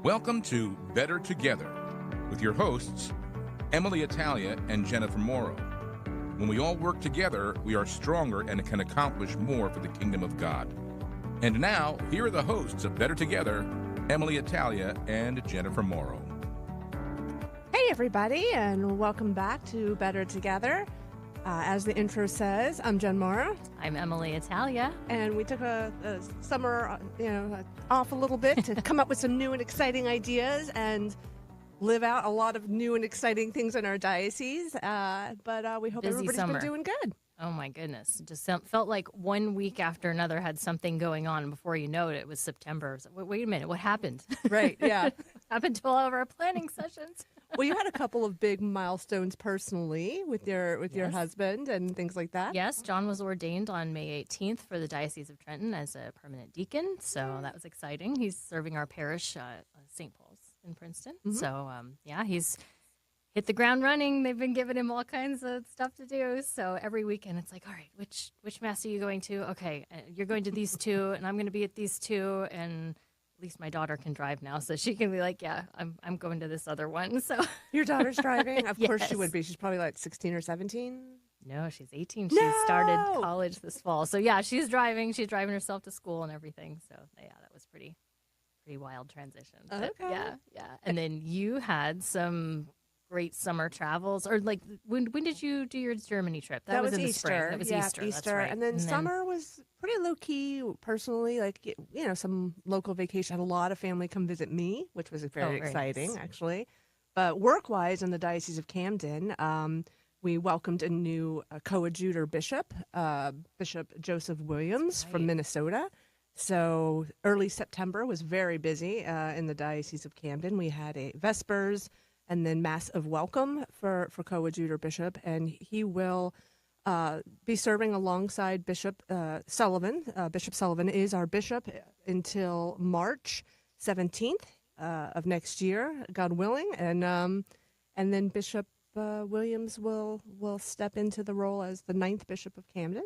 Welcome to Better Together with your hosts, EmmaLee Italia and Jennifer Morrow. When we all work together, we are stronger and can accomplish more for the kingdom of God. And now, here are the hosts of Better Together, EmmaLee Italia and Jennifer Morrow. Hey, everybody, and welcome back to Better Together. As the intro says, I'm Jen Morrow. I'm EmmaLee Italia. And we took a summer, off a little bit to come up with some new and exciting ideas and live out a lot of new and exciting things in our diocese. But we hope Busy everybody's summer. been doing good. Oh, my goodness. It just felt like one week after another had something going on. Before you know it, it was September. I was like, wait a minute, what happened? Right, yeah. What happened to all of our planning sessions? Well, you had a couple of big milestones personally with your Yes. husband and things like that. Yes, John was ordained on May 18th for the Diocese of Trenton as a permanent deacon, so that was exciting. He's serving our parish, St. Paul's in Princeton. Mhm. So, he's hit the ground running. They've been giving him all kinds of stuff to do. So every weekend it's like, all right, which mass are you going to? Okay, you're going to these two, and I'm going to be at these two, and at least my daughter can drive now, so she can be like, yeah, I'm going to this other one. So Your daughter's driving? Of course she Yes. would be. She's probably like 16 or 17. no, she's 18. No! She started college this fall. So yeah, she's driving. She's driving herself to school and everything. So yeah, that was pretty wild transition. But Okay. yeah. And then you had some great summer travels, or like when did you do your Germany trip? That was in the Easter. spring. That was Yeah, Easter. That's right. And then summer was pretty low key personally, like, some local vacation. I had a lot of family come visit me, which was very very exciting, nice. actually. But work-wise in the Diocese of Camden, we welcomed a new coadjutor bishop, Bishop Joseph Williams from right. Minnesota. So early September was very busy in the Diocese of Camden. We had a Vespers and then Mass of Welcome for coadjutor bishop, and he will be serving alongside Bishop Sullivan. Bishop Sullivan is our bishop until March 17th of next year, God willing, and then Bishop Williams will step into the role as the 9th Bishop of Camden.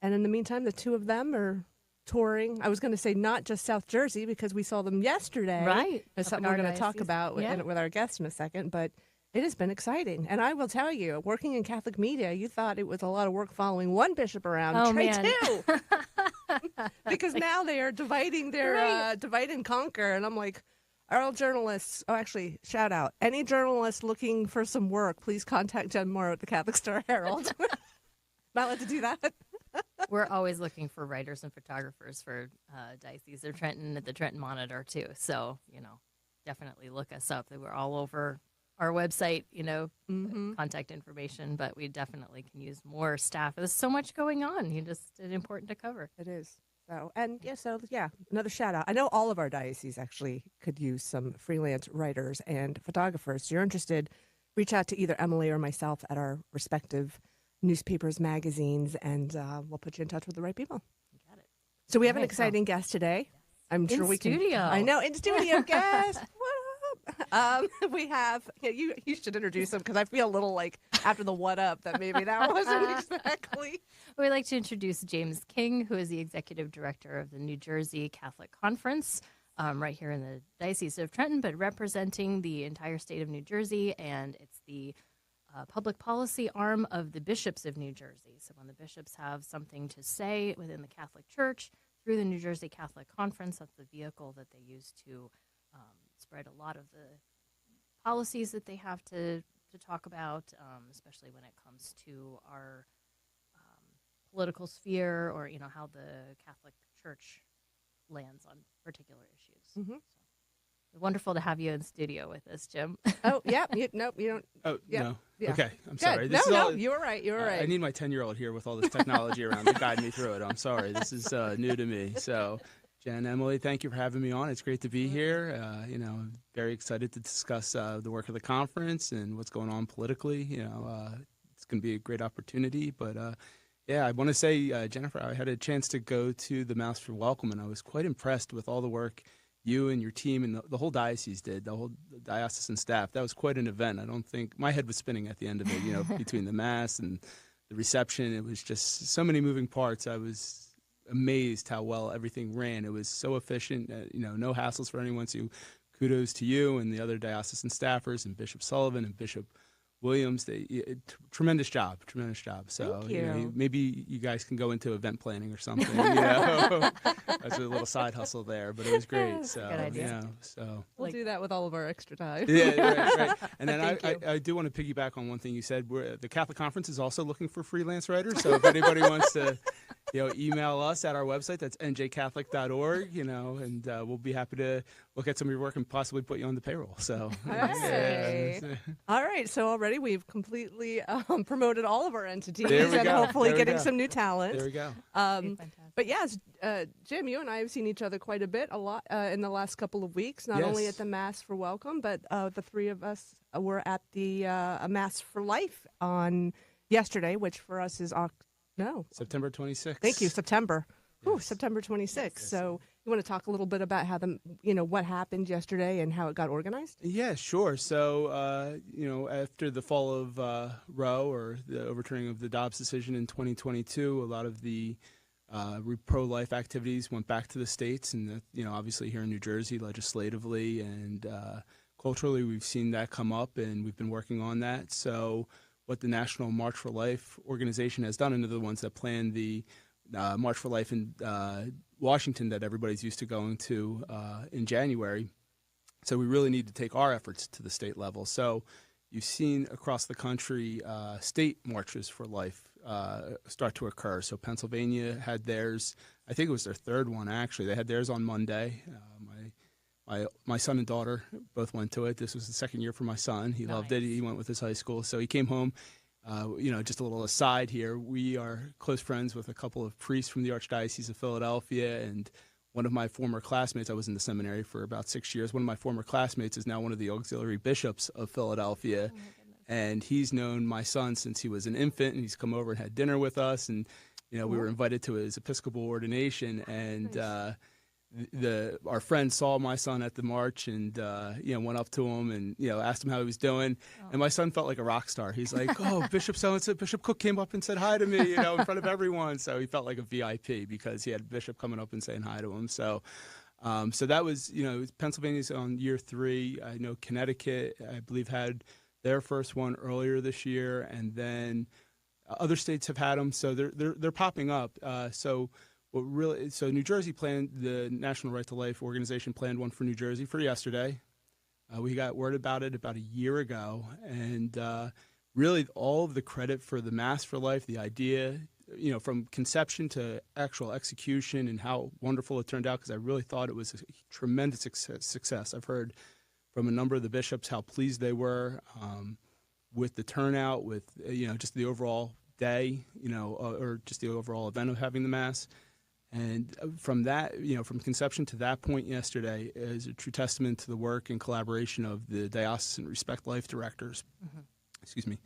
And in the meantime, the two of them are touring. I was going to say not just South Jersey because we saw them yesterday. Right. That's Up something in we're our going to talk diocese. about Yeah. with our guest in a second. But it has been exciting. And I will tell you, working in Catholic media, you thought it was a lot of work following one bishop around. Oh, Try man. two. Because now they are dividing their Right. divide and conquer. And I'm like, all journalists, actually, shout out. Any journalist looking for some work, please contact Jen Morrow at the Catholic Star Herald. Not allowed to do that. We're always looking for writers and photographers for Diocese of Trenton at the Trenton Monitor, too. So, definitely look us up. We're all over our website, contact information, but we definitely can use more staff. There's so much going on. It's important to cover. It is. Another shout out. I know all of our dioceses actually could use some freelance writers and photographers. So you're interested, reach out to either EmmaLee or myself at our respective newspapers, magazines, and we'll put you in touch with the right people. Got it. So we have an Right, so- exciting guest today. I'm sure In we studio. can. I know, in studio guest. What up? We have. Yeah, you should introduce him because I feel a little like after the what up that maybe that wasn't exactly. We'd like to introduce James King, who is the executive director of the New Jersey Catholic Conference, right here in the Diocese of Trenton, but representing the entire state of New Jersey, and it's the public policy arm of the bishops of New Jersey. So when the bishops have something to say within the Catholic Church, through the New Jersey Catholic Conference, that's the vehicle that they use to spread a lot of the policies that they have to talk about, especially when it comes to our political sphere, or how the Catholic Church lands on particular issues. Mhm. So, wonderful to have you in studio with us, Jim. Oh yeah, you don't. Oh, Yeah. no. Yeah. Okay, I'm Good. sorry. No, This is no, all- you were right. You were right. I need my 10-year-old here with all this technology around to guide me through it. I'm sorry. This is new to me. So, Jen, EmmaLee, thank you for having me on. It's great to be here. I'm very excited to discuss the work of the conference and what's going on politically. It's going to be a great opportunity. But, I want to say, Jennifer, I had a chance to go to the Mass for Welcome, and I was quite impressed with all the work you and your team and the whole diocese did, the whole diocesan staff. That was quite an event. I don't think my head was spinning at the end of it, between the Mass and the reception. It was just so many moving parts. I was amazed how well everything ran. It was so efficient, no hassles for anyone. So you kudos to you and the other diocesan staffers and Bishop Sullivan and Bishop Williams. Tremendous job. So Thank you. maybe you guys can go into event planning or something. That's a little side hustle there, but it was great. So good idea. We'll do that with all of our extra time. Yeah, right. And then Thank I do want to piggyback on one thing you said. The Catholic Conference is also looking for freelance writers. So if anybody wants to, email us at our website. That's njcatholic.org. And we'll be happy to look at some of your work and possibly put you on the payroll. So. Hey. All right. So already we've completely promoted all of our entities and go. hopefully getting some new talent. There we go. But yes, Jim, you and I have seen each other quite a lot in the last couple of weeks, not only at the Mass for Welcome, but the three of us were at the Mass for Life on yesterday, which for us is September 26th. Thank you, September. Yes. Ooh, September 26th. Yes. So you want to talk a little bit about how what happened yesterday and how it got organized? Yeah, sure. So, after the fall of Roe, or the overturning of the Dobbs decision in 2022, a lot of the pro-life activities went back to the states, and obviously here in New Jersey, legislatively and culturally, we've seen that come up, and we've been working on that. So, what the National March for Life organization has done, and they're the ones that planned the March for Life in Washington that everybody's used to going to in January. So we really need to take our efforts to the state level. So you've seen across the country state marches for life start to occur. So Pennsylvania had theirs. I think it was their third one, actually. They had theirs on Monday. My son and daughter both went to it. This was the second year for my son. He loved it. He went with his high school. So he came home. Just a little aside here, we are close friends with a couple of priests from the Archdiocese of Philadelphia, and one of my former classmates, I was in the seminary for about 6 years, one of my former classmates is now one of the auxiliary bishops of Philadelphia, and he's known my son since he was an infant, and he's come over and had dinner with us, and we were invited to his Episcopal ordination, and our friend saw my son at the march and went up to him and asked him how he was doing, and my son felt like a rock star. He's like, "Oh, Bishop so-and-so, Bishop Cook came up and said hi to me, in front of everyone." So he felt like a VIP because he had Bishop coming up and saying hi to him. So that was Pennsylvania's on year 3. I know Connecticut, I believe, had their first one earlier this year, and then other states have had them. So they're popping up. So New Jersey planned, the National Right to Life organization planned one for New Jersey for yesterday. We got word about it about a year ago, and really all of the credit for the Mass for Life, the idea, from conception to actual execution, and how wonderful it turned out, because I really thought it was a tremendous success. I've heard from a number of the bishops how pleased they were with the turnout, with just the overall day, or just the overall event of having the Mass. And from that, from conception to that point yesterday is a true testament to the work and collaboration of the Diocesan Respect Life directors. Mm-hmm. Excuse me.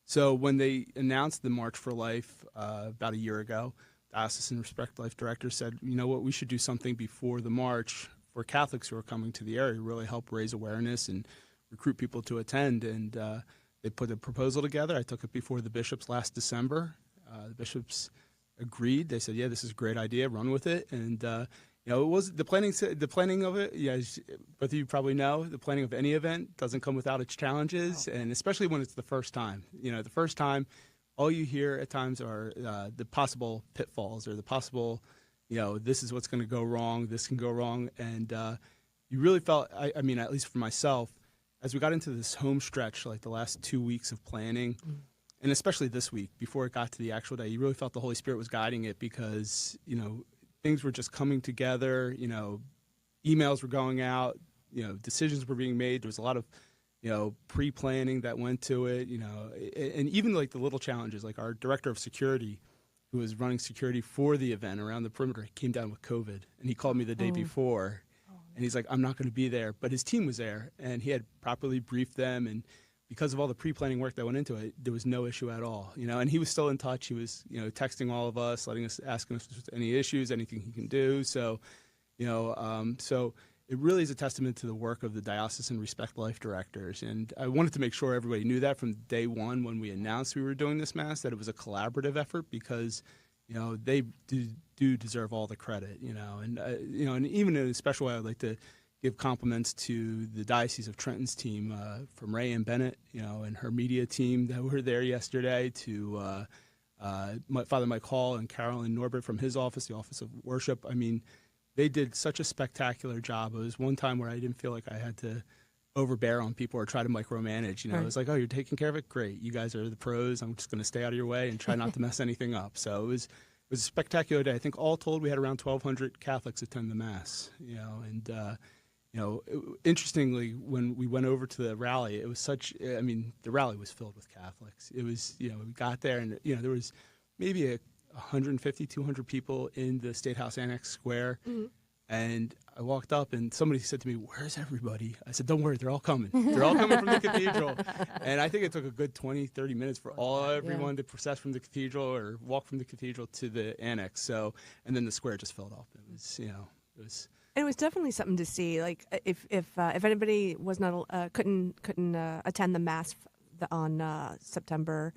So when they announced the March for Life about a year ago, Diocesan Respect Life directors said, "You know what, we should do something before the march for Catholics who are coming to the area, really help raise awareness and recruit people to attend." And they put a proposal together. I took it before the bishops last December. The bishops agreed. They said, "Yeah, this is a great idea. Run with it." And it was the planning of it. Yeah, both of you probably know the planning of any event doesn't come without its challenges, and especially when it's the first time. The first time, all you hear at times are the possible pitfalls or the possible, this is what's going to go wrong. This can go wrong, and you really felt. I mean, at least for myself, as we got into this home stretch, like the last 2 weeks of planning. And especially this week, before it got to the actual day, you really felt the Holy Spirit was guiding it, because, things were just coming together, emails were going out, decisions were being made. There was a lot of, pre-planning that went to it, and even like the little challenges, like our director of security, who was running security for the event around the perimeter, came down with COVID, and he called me the day before, and he's like, "I'm not going to be there," but his team was there, and he had properly briefed them, and because of all the pre-planning work that went into it, there was no issue at all, and he was still in touch. He was, texting all of us, asking us if there's any issues, anything he can do. So, so it really is a testament to the work of the Diocesan Respect Life directors. And I wanted to make sure everybody knew that from day one when we announced we were doing this Mass, that it was a collaborative effort, because, they do deserve all the credit, and, and even in a special way, I'd like to, give compliments to the Diocese of Trenton's team, from Ray and Bennett, and her media team that were there yesterday, to Father Mike Hall and Carolyn Norbert from his office, the Office of Worship. I mean, they did such a spectacular job. It was one time where I didn't feel like I had to overbear on people or try to micromanage. Right. It was like, oh, you're taking care of it? Great. You guys are the pros. I'm just going to stay out of your way and try not to mess anything up. So it was a spectacular day. I think all told, we had around 1,200 Catholics attend the Mass, and interestingly, when we went over to the rally, it was the rally was filled with Catholics. It was, we got there and, there was maybe 150, 200 people in the State House Annex Square. Mm-hmm. And I walked up and somebody said to me, "Where's everybody?" I said, "Don't worry, they're all coming. They're all coming from the cathedral." And I think it took a good 20, 30 minutes for everyone to process from the cathedral or walk from the cathedral to the annex. So, and then the square just filled up. It was, it was. And it was definitely something to see. Like if anybody was not couldn't attend the Mass on September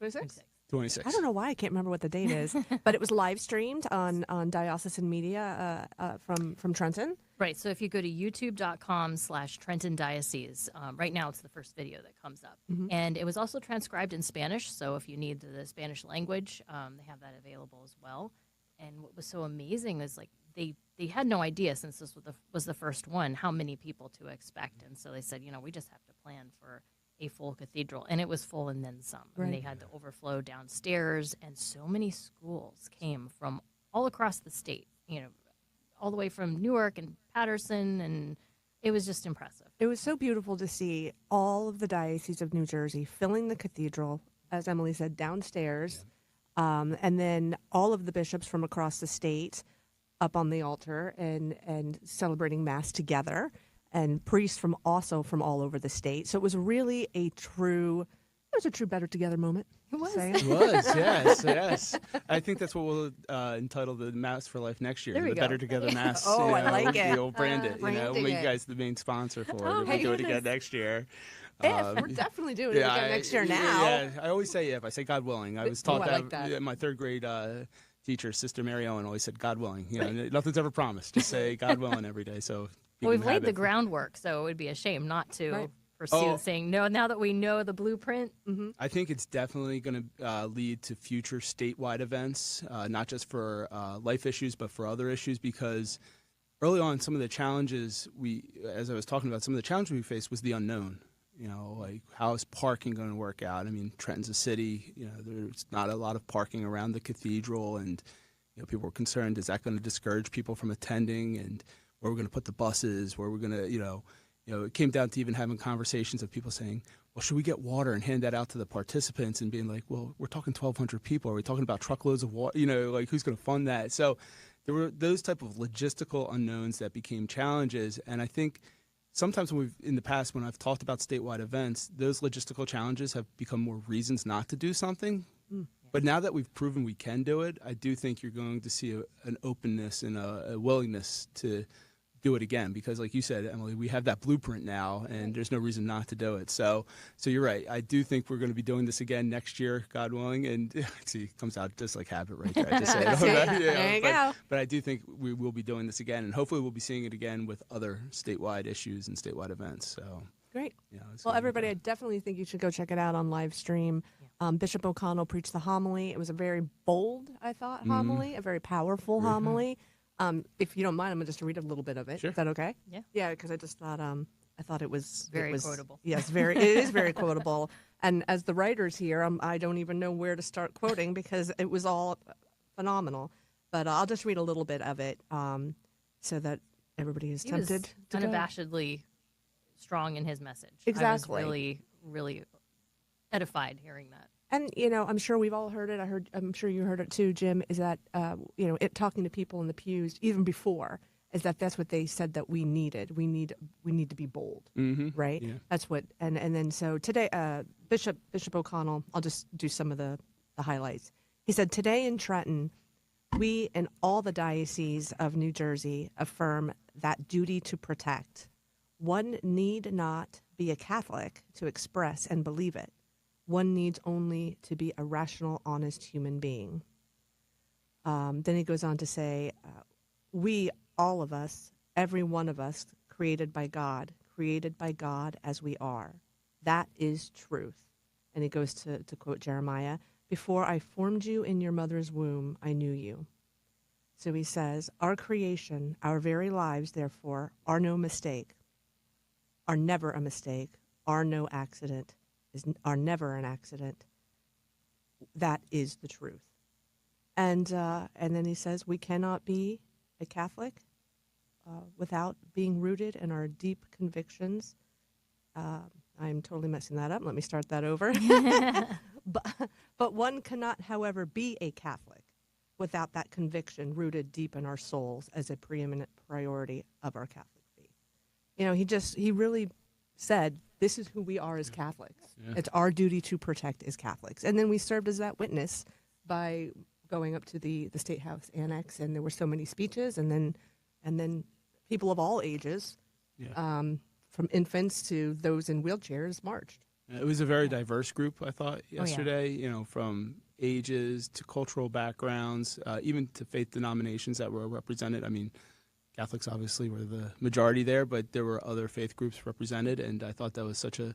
26th. 26. I don't know why I can't remember what the date is, but it was live streamed on diocesan media from Trenton. Right. So if you go to youtube.com/Trenton Diocese, right now it's the first video that comes up. Mm-hmm. And it was also transcribed in Spanish. So if you need the Spanish language, they have that available as well. And what was so amazing is they had no idea, since this was the first one, how many people to expect. And so they said, we just have to plan for a full cathedral, and it was full and then some. Right. And they had the overflow downstairs, and so many schools came from all across the state, all the way from Newark and Patterson, and it was just impressive. It was so beautiful to see all of the Diocese of New Jersey filling the cathedral, as EmmaLee said, downstairs, and then all of the bishops from across the state up on the altar and celebrating Mass together, and priests from all over the state. So it was really a true Better Together moment. It was. It was, yes. I think that's what we'll entitle the Mass for Life next year. The Better Together Mass. Oh, I like it. We'll brand it. We'll make you guys the main sponsor for it. Oh, We'll do it again next year. We're definitely doing it again next year now. Yeah, I always say if. I say God willing. I was taught that. My third grade teacher, Sister Mary Owen, always said God willing. Nothing's ever promised. Just say God willing every day. So we've laid the groundwork, so it would be a shame not to pursue saying no. Now that we know the blueprint, I think it's definitely going to lead to future statewide events, not just for life issues, but for other issues. Because early on, some of the challenges as I was talking about, some of the challenges we faced was the unknown. How is parking going to work out? I mean, Trenton's a city. There's not a lot of parking around the cathedral, and people were concerned: is that going to discourage people from attending? And where we're going to put the buses? Where we're going to, it came down to even having conversations of people saying, "Well, should we get water and hand that out to the participants?" And being like, "Well, we're talking 1,200 people. Are we talking about truckloads of water? Who's going to fund that?" So there were those type of logistical unknowns that became challenges, and I think. Sometimes in the past, when I've talked about statewide events, those logistical challenges have become more reasons not to do something. But now that we've proven we can do it, I do think you're going to see an openness and a willingness to do it again. Because like you said, EmmaLee, we have that blueprint now, and there's no reason not to do it. So you're right. I do think we're going to be doing this again next year, God willing. And see, it comes out just like habit right there. I just say there you go. But I do think we will be doing this again, and hopefully we'll be seeing it again with other statewide issues and statewide events. So great. Well, everybody, I definitely think you should go check it out on live stream. Bishop O'Connell preached the homily. It was a very bold, I thought, homily, a very powerful homily. If you don't mind, I'm going to just read a little bit of it. Sure. Is that okay? Yeah. Yeah, because I just thought I thought it was very quotable. Yes, it is very quotable. And as the writers here, I don't even know where to start quoting because it was all phenomenal. But I'll just read a little bit of it so that everybody is tempted to go. Unabashedly strong in his message. Exactly. I was really, really edified hearing that. And, I'm sure we've all heard it. I'm sure you heard it too, Jim, is that, talking to people in the pews even before, is that's what they said that we needed. We need to be bold, right? Yeah. That's what, and then so today, Bishop O'Connell, I'll just do some of the highlights. He said, today in Trenton, we in all the dioceses of New Jersey affirm that duty to protect. One need not be a Catholic to express and believe it. One needs only to be a rational, honest human being. Then he goes on to say, we, all of us, every one of us created by God as we are. That is truth. And he goes to quote Jeremiah, before I formed you in your mother's womb, I knew you. So he says, our creation, our very lives, therefore, are no mistake, are never a mistake, are no accident, are never an accident. That is the truth. And then he says, we cannot be a Catholic without being rooted in our deep convictions. I'm totally messing that up. Let me start that over. But one cannot, however, be a Catholic without that conviction rooted deep in our souls as a preeminent priority of our Catholic faith. You know, he really said, this is who we are as Catholics. Yeah. It's our duty to protect as Catholics. And then we served as that witness by going up to the State House Annex, and there were so many speeches, and then people of all ages, from infants to those in wheelchairs, marched. It was a very diverse group, I thought, yesterday, you know, from ages to cultural backgrounds, even to faith denominations that were represented. I mean, Catholics obviously were the majority there, but there were other faith groups represented, and I thought that was such a,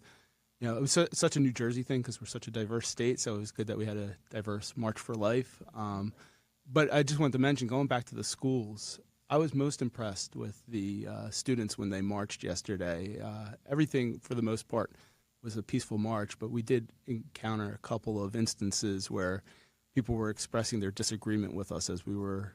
you know, it was such a New Jersey thing because we're such a diverse state, so it was good that we had a diverse March for Life. But I just wanted to mention, going back to the schools, I was most impressed with the students when they marched yesterday. Everything, for the most part, was a peaceful march, but we did encounter a couple of instances where people were expressing their disagreement with us as we were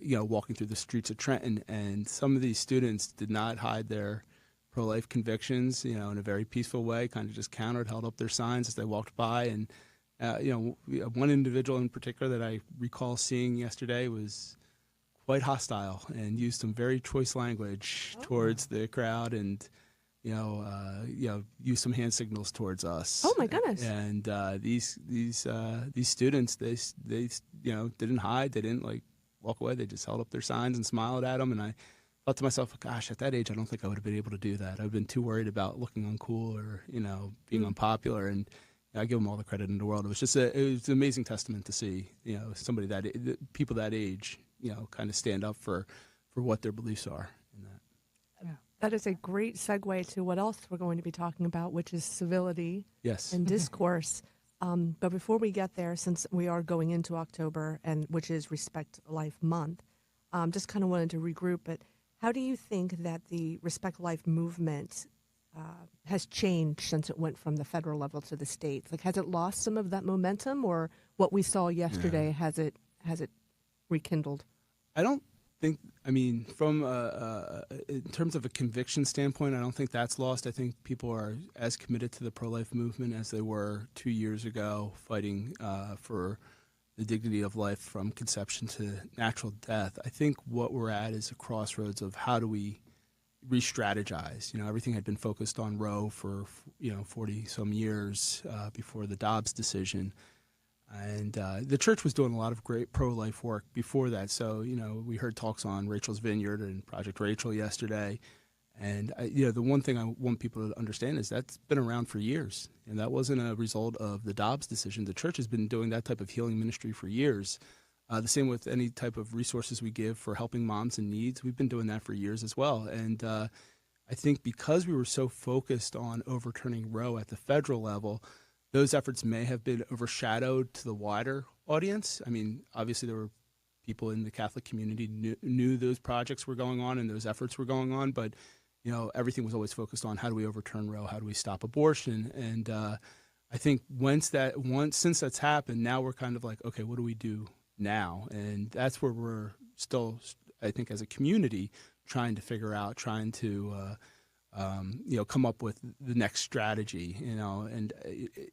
walking through the streets of Trenton, and some of these students did not hide their pro-life convictions, you know, in a very peaceful way, kind of just countered, held up their signs as they walked by. And, one individual in particular that I recall seeing yesterday was quite hostile and used some very choice language towards the crowd, and use some hand signals towards us. Oh my goodness! And these students, they didn't hide, they didn't walk away. They just held up their signs and smiled at them. And I thought to myself, gosh, at that age, I don't think I would have been able to do that. I've been too worried about looking uncool or being unpopular. And I give them all the credit in the world. It was an amazing testament to see somebody people that age kind of stand up for what their beliefs are in that. That is a great segue to what else we're going to be talking about, which is civility and discourse. But before we get there, since we are going into October, and which is Respect Life Month, just kind of wanted to regroup. But how do you think that the Respect Life movement has changed since it went from the federal level to the states? Like, has it lost some of that momentum, or what we saw yesterday has it rekindled? I don't think. I mean, from in terms of a conviction standpoint, I don't think that's lost. I think people are as committed to the pro-life movement as they were 2 years ago, fighting for the dignity of life from conception to natural death. I think what we're at is a crossroads of how do we re-strategize. Everything had been focused on Roe for 40 some years before the Dobbs decision. And the church was doing a lot of great pro-life work before that. So, we heard talks on Rachel's Vineyard and Project Rachel yesterday. And, the one thing I want people to understand is that's been around for years. And that wasn't a result of the Dobbs decision. The church has been doing that type of healing ministry for years. The same with any type of resources we give for helping moms in needs. We've been doing that for years as well. And I think because we were so focused on overturning Roe at the federal level, those efforts may have been overshadowed to the wider audience. I mean, obviously there were people in the Catholic community knew those projects were going on and those efforts were going on, but everything was always focused on how do we overturn Roe, how do we stop abortion, and I think since that's happened, now we're kind of like, okay, what do we do now? And that's where we're still, I think, as a community, trying to figure out, trying to come up with the next strategy, and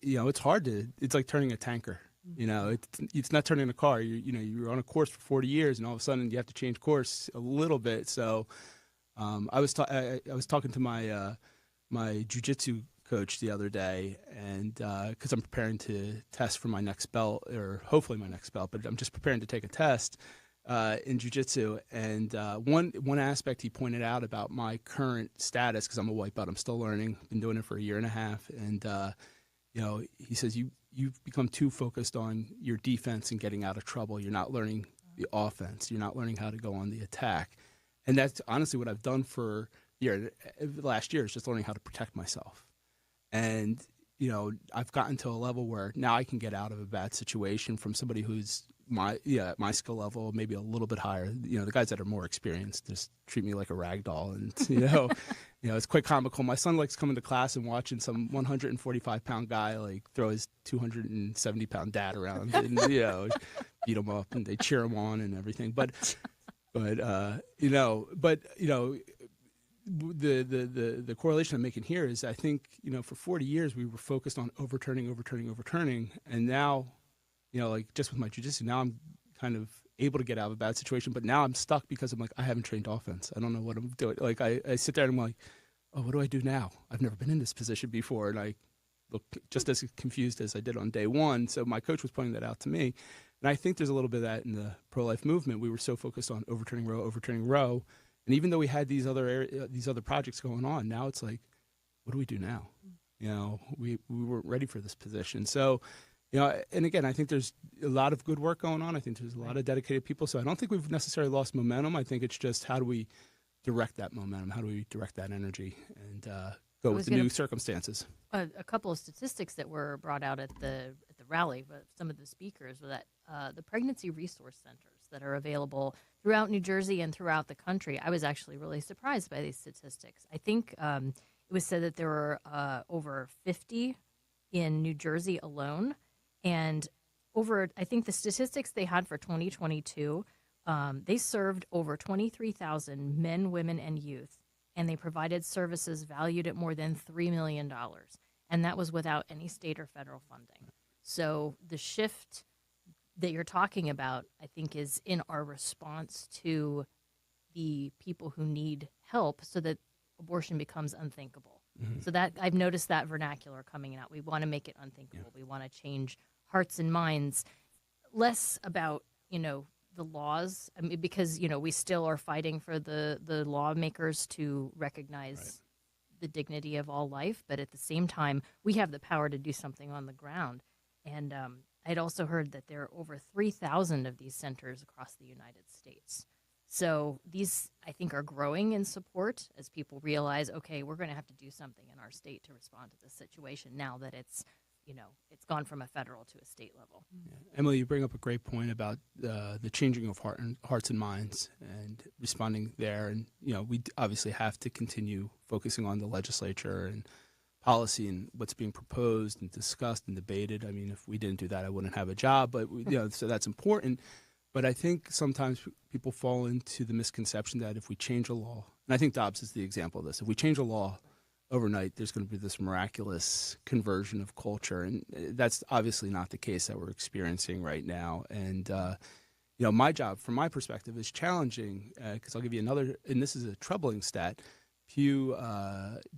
it's hard it's like turning a tanker, it's not turning a car. You're on a course for 40 years and all of a sudden you have to change course a little bit. So I was talking to my jiu-jitsu coach the other day, and because I'm preparing to test for my next belt, or hopefully my next belt, but I'm just preparing to take a test in jiu-jitsu, and one aspect he pointed out about my current status, because I'm a white belt, I'm still learning, been doing it for a year and a half, and he says you've become too focused on your defense and getting out of trouble. You're not learning the offense. You're not learning how to go on the attack. And that's honestly what I've done for the last year is just learning how to protect myself. And, I've gotten to a level where now I can get out of a bad situation from somebody who's my skill level, maybe a little bit higher. The guys that are more experienced just treat me like a rag doll. And, it's quite comical. My son likes coming to class and watching some 145-pound guy like throw his 270-pound dad around and, beat him up, and they cheer him on and everything. But the correlation I'm making here is I think, for 40 years we were focused on overturning. And now, like just with my jiu-jitsu, now I'm kind of able to get out of a bad situation, but now I'm stuck because I'm like, I haven't trained offense. I don't know what I'm doing. Like I sit there and I'm like, oh, what do I do now? I've never been in this position before. And I look just as confused as I did on day one. So my coach was pointing that out to me. And I think there's a little bit of that in the pro-life movement. We were so focused on overturning row. And even though we had these other projects going on, now it's like, what do we do now? We weren't ready for this position. So, and again, I think there's a lot of good work going on. I think there's a lot of dedicated people. So I don't think we've necessarily lost momentum. I think it's just how do we direct that momentum? How do we direct that energy and go with the new circumstances? A couple of statistics that were brought out at the rally, but some of the speakers were that the pregnancy resource centers that are available throughout New Jersey and throughout the country. I was actually really surprised by these statistics. I think it was said that there were over 50 in New Jersey alone, and I think the statistics they had for 2022, they served over 23,000 men, women, and youth, and they provided services valued at more than $3 million, and that was without any state or federal funding. So the shift that you're talking about, I think, is in our response to the people who need help so that abortion becomes unthinkable. Mm-hmm. So that I've noticed that vernacular coming out. We want to make it unthinkable. Yeah. We want to change hearts and minds, less about, the laws, because, we still are fighting for the lawmakers to recognize the dignity of all life. But at the same time, we have the power to do something on the ground. And I'd also heard that there are over 3,000 of these centers across the United States. So these, I think, are growing in support as people realize, okay, we're going to have to do something in our state to respond to this situation now that it's gone from a federal to a state level. Yeah. EmmaLee, you bring up a great point about the changing of hearts and minds and responding there. And, we obviously have to continue focusing on the legislature and policy and what's being proposed and discussed and debated. I mean, if we didn't do that, I wouldn't have a job. But so that's important. But I think sometimes people fall into the misconception that if we change a law, and I think Dobbs is the example of this, if we change a law overnight, there's going to be this miraculous conversion of culture, and that's obviously not the case that we're experiencing right now. And my job, from my perspective, is challenging because I'll give you another, and this is a troubling stat. Pew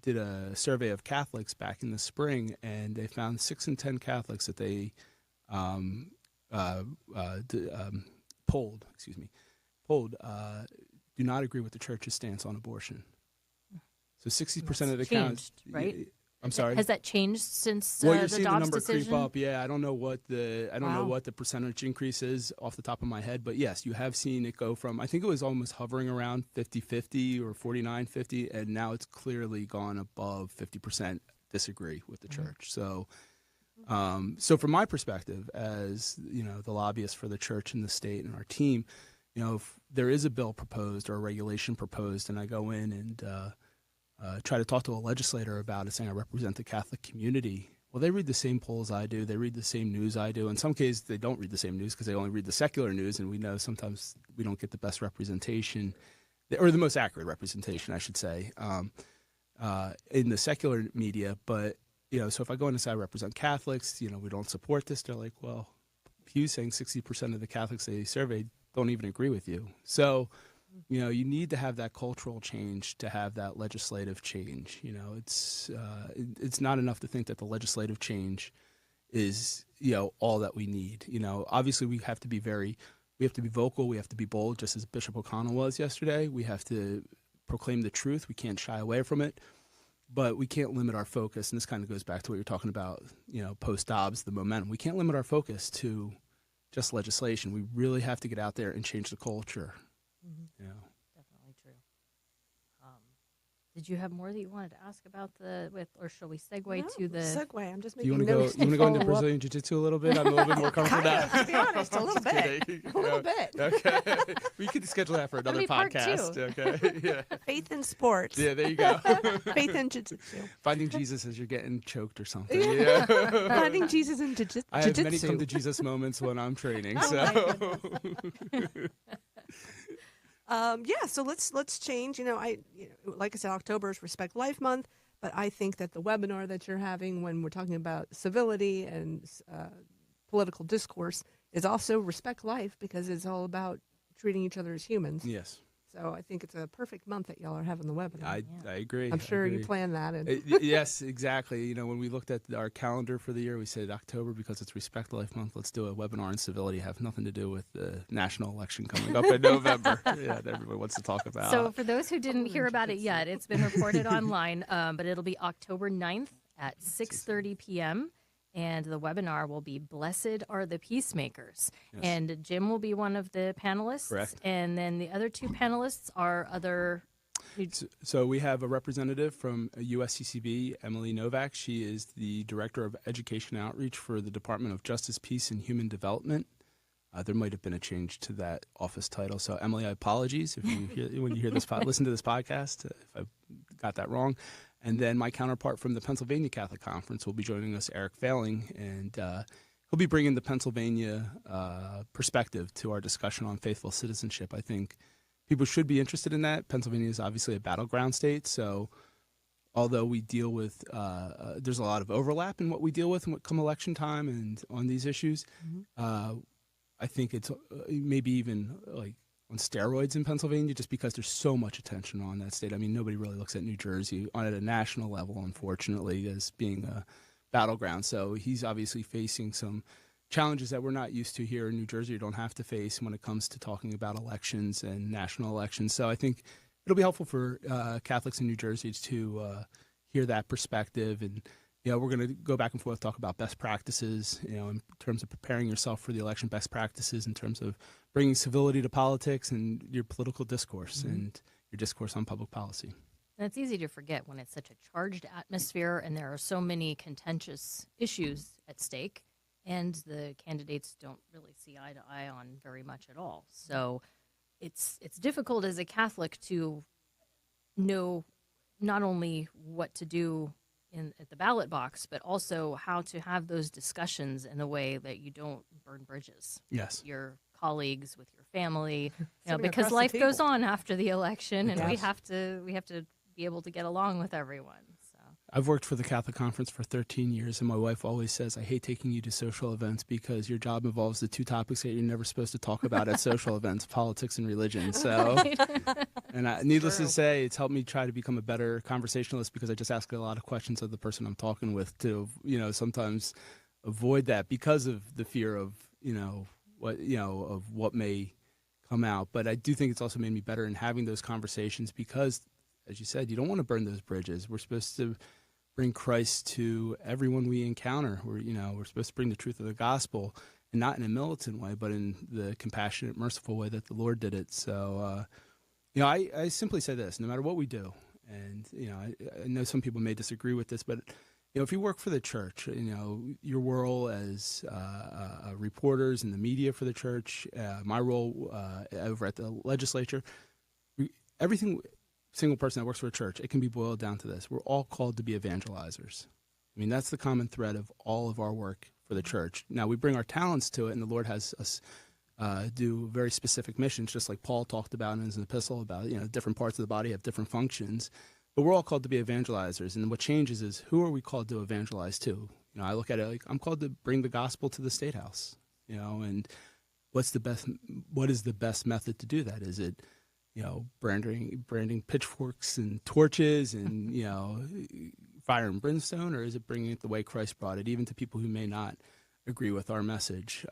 did a survey of Catholics back in the spring, and they found 6 in 10 Catholics that they polled do not agree with the church's stance on abortion. So 60% of the changed, right? I'm sorry. Has that changed since well, you're the seeing Dobbs the number decision? creep up. Yeah, I don't know what the percentage increase is off the top of my head, but yes, you have seen it go from, I think it was almost hovering around 50-50 or 49-50, and now it's clearly gone above 50% disagree with the church. So so from my perspective as, the lobbyist for the church and the state and our team, if there is a bill proposed or a regulation proposed and I go in and try to talk to a legislator about it, saying I represent the Catholic community. Well, they read the same polls I do. They read the same news I do. In some cases, they don't read the same news because they only read the secular news, and we know sometimes we don't get the best representation, or the most accurate representation, I should say, in the secular media. But, so if I go in and say I represent Catholics, we don't support this, they're like, well, Pew's saying 60% of the Catholics they surveyed don't even agree with you. So, you need to have that cultural change to have that legislative change. It's not enough to think that the legislative change is, all that we need. Obviously we have to be vocal. We have to be bold, just as Bishop O'Connell was yesterday. We have to proclaim the truth. We can't shy away from it, but we can't limit our focus. And this kind of goes back to what you're talking about, post Dobbs, the momentum. We can't limit our focus to just legislation. We really have to get out there and change the culture. Mm-hmm. Yeah, definitely true. Did you have more that you wanted to ask about or shall we segue to the segue? I'm just Do you making want notes. to go into follow up. Brazilian Jiu-Jitsu a little bit? I'm a little bit more comfortable Kind now. of, to be honest, a little bit. A little bit. Okay. We could schedule that for another be part podcast. two. Okay. Yeah. Faith in sports. Yeah, there you go. Faith in jiu-jitsu. Finding Jesus as you're getting choked or something. Yeah. Finding Jesus in jiu-jitsu. I have many come to Jesus moments when I'm training. Oh, So So let's change. Like I said, October is Respect Life Month, but I think that the webinar that you're having when we're talking about civility and political discourse is also Respect Life, because it's all about treating each other as humans. yes, So I think it's a perfect month that y'all are having the webinar. I agree. I'm sure I you agree. planned that. And Yes, exactly. When we looked at our calendar for the year, we said October because it's Respect Life Month. Let's do a webinar on civility. Have nothing to do with the national election coming up in November. Yeah, that everybody wants to talk about. So for those who didn't hear about it yet, it's been reported online, but it'll be October 9th at 6:30 p.m. And the webinar will be Blessed Are the Peacemakers. Yes. And Jim will be one of the panelists. Correct. And then the other two panelists are other... So we have a representative from USCCB, EmmaLee Novak. She is the Director of Education Outreach for the Department of Justice, Peace, and Human Development. There might have been a change to that office title. So, EmmaLee, apologies if when you hear this, listen to this podcast, if I got that wrong. And then my counterpart from the Pennsylvania Catholic Conference will be joining us, Eric Failing, and he'll be bringing the Pennsylvania perspective to our discussion on faithful citizenship. I think people should be interested in that. Pennsylvania is obviously a battleground state, so although we deal with, there's a lot of overlap in what we deal with come election time and on these issues. I think it's maybe even like on steroids in Pennsylvania, just because there's so much attention on that state. I mean, nobody really looks at New Jersey at a national level, unfortunately, as being a battleground. So he's obviously facing some challenges that we're not used to here in New Jersey. You don't have to face when it comes to talking about elections and national elections. So I think it'll be helpful for Catholics in New Jersey to hear that perspective. And we're going to go back and forth, talk about best practices, in terms of preparing yourself for the election, best practices in terms of bringing civility to politics and your political discourse and your discourse on public policy. And it's easy to forget when it's such a charged atmosphere and there are so many contentious issues at stake, and the candidates don't really see eye to eye on very much at all. So it's difficult as a Catholic to know not only what to do at the ballot box, but also how to have those discussions in a way that you don't burn bridges. Yes. With your colleagues, with your family, Sitting because across the life table. goes on after the election, and we Yes. have to be able to get along with everyone. So I've worked for the Catholic Conference for 13 years, and my wife always says, I hate taking you to social events because your job involves the two topics that you're never supposed to talk about at social events, politics and religion. So, and needless to say, it's helped me try to become a better conversationalist because I just ask a lot of questions of the person I'm talking with to, sometimes avoid that because of the fear of, what may come out. But I do think it's also made me better in having those conversations because, as you said, you don't want to burn those bridges. We're supposed to bring Christ to everyone we encounter. We're supposed to bring the truth of the gospel, and not in a militant way, but in the compassionate, merciful way that the Lord did it. So, I simply say this: no matter what we do, and I know some people may disagree with this, but if you work for the church, your role as reporters in the media for the church, my role over at the legislature, everything. Single person that works for a church, it can be boiled down to this: we're all called to be evangelizers. I mean, that's the common thread of all of our work for the church. Now, we bring our talents to it, and the Lord has us do very specific missions, just like Paul talked about in his epistle about, different parts of the body have different functions. But we're all called to be evangelizers, and what changes is who are we called to evangelize to? I look at it like I'm called to bring the gospel to the State House, and what is the best method to do that? Is it branding pitchforks and torches and, fire and brimstone, or is it bringing it the way Christ brought it, even to people who may not agree with our message?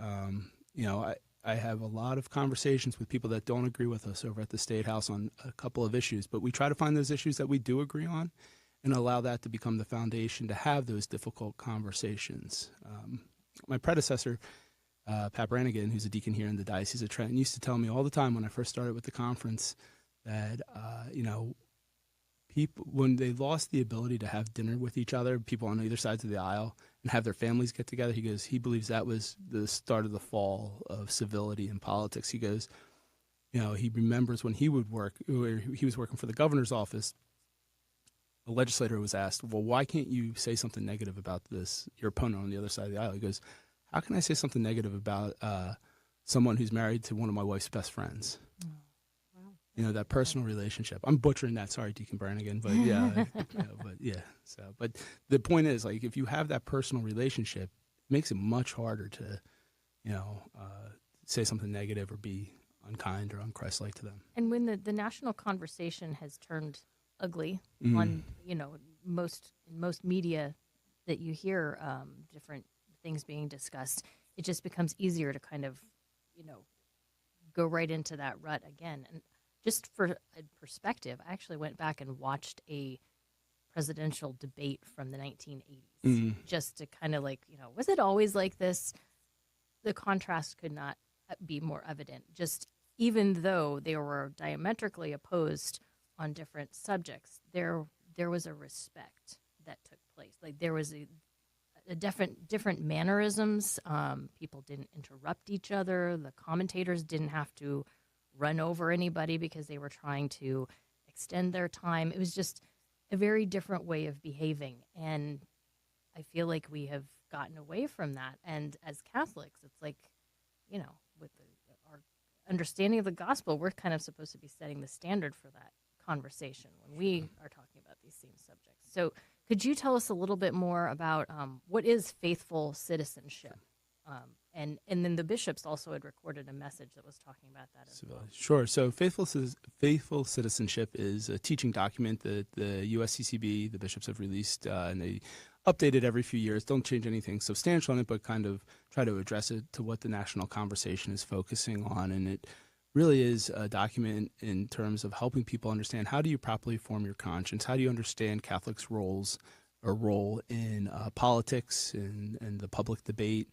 I have a lot of conversations with people that don't agree with us over at the State House on a couple of issues, but we try to find those issues that we do agree on and allow that to become the foundation to have those difficult conversations. My predecessor, Pat Brannigan, who's a deacon here in the Diocese of Trenton, used to tell me all the time when I first started with the conference that, people, when they lost the ability to have dinner with each other, people on either sides of the aisle, and have their families get together, he goes, he believes that was the start of the fall of civility in politics. He goes, he remembers when he would work, where he was working for the governor's office, a legislator was asked, well, why can't you say something negative about your opponent on the other side of the aisle? He goes, how can I say something negative about someone who's married to one of my wife's best friends? Wow. That personal relationship. I'm butchering that. Sorry, Deacon Brannigan, but yeah, but the point is, like, if you have that personal relationship, it makes it much harder to, say something negative or be unkind or unchristlike to them. And when the national conversation has turned ugly on, most media that you hear different things being discussed, it just becomes easier to kind of, go right into that rut again. And just for a perspective, I actually went back and watched a presidential debate from the 1980s just to kind of was it always like this? The contrast could not be more evident. Just even though they were diametrically opposed on different subjects, there was a respect that took place. Like there was a different mannerisms. People didn't interrupt each other. The commentators didn't have to run over anybody because they were trying to extend their time. It was just a very different way of behaving, and I feel like we have gotten away from that. And as Catholics, it's like, with our understanding of the gospel, we're kind of supposed to be setting the standard for that conversation when we are talking about these same subjects. So could you tell us a little bit more about what is faithful citizenship? And then the bishops also had recorded a message that was talking about that as well. Sure. So faithful citizenship is a teaching document that the USCCB, the bishops have released, and they update it every few years. Don't change anything substantial on it, but kind of try to address it to what the national conversation is focusing on. And it really is a document in terms of helping people understand, how do you properly form your conscience? How do you understand Catholics' role in politics and the public debate?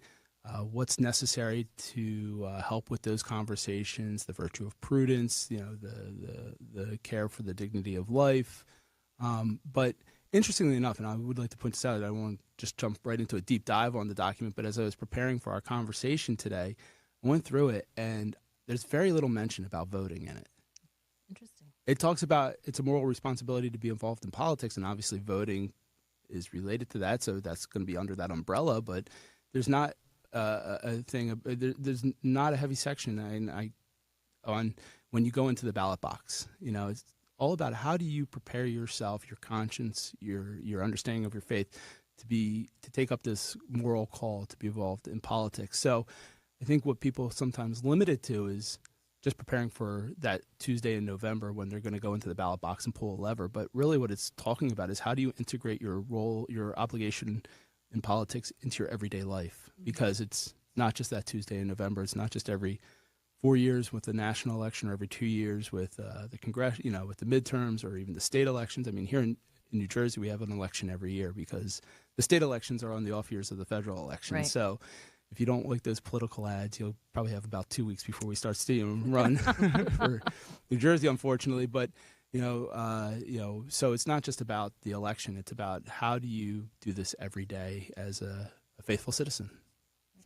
What's necessary to help with those conversations, the virtue of prudence, the care for the dignity of life. But interestingly enough, and I would like to point this out, I won't just jump right into a deep dive on the document, but as I was preparing for our conversation today, I went through it, and there's very little mention about voting in it. Interesting. It talks about it's a moral responsibility to be involved in politics, and obviously voting is related to that, so that's going to be under that umbrella, but there's not there's not a heavy section on when you go into the ballot box. It's all about how do you prepare yourself, your conscience, your understanding of your faith to take up this moral call to be involved in politics. So I think what people sometimes limit it to is just preparing for that Tuesday in November when they're going to go into the ballot box and pull a lever. But really what it's talking about is how do you integrate your role, your obligation in politics into your everyday life, because it's not just that Tuesday in November. It's not just every 4 years with the national election or every 2 years with the Congress, with the midterms or even the state elections. I mean, here in New Jersey, we have an election every year because the state elections are on the off years of the federal election. Right. So if you don't like those political ads, you'll probably have about 2 weeks before we start seeing them run for New Jersey, unfortunately. But so it's not just about the election. It's about how do you do this every day as a faithful citizen.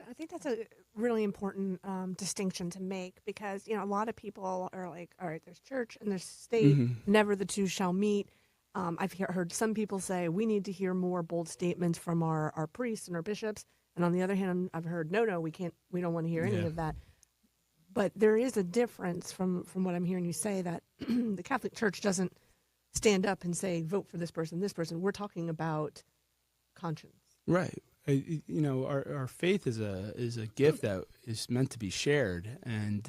I think that's a really important distinction to make, because, a lot of people are like, all right, there's church and there's state, never the two shall meet. I've heard some people say we need to hear more bold statements from our priests and our bishops. And on the other hand, I've heard, no, we don't want to hear any of that. But there is a difference from what I'm hearing you say, that the Catholic Church doesn't stand up and say, vote for this person, this person. We're talking about conscience. Right. Our faith is a gift that is meant to be shared. And,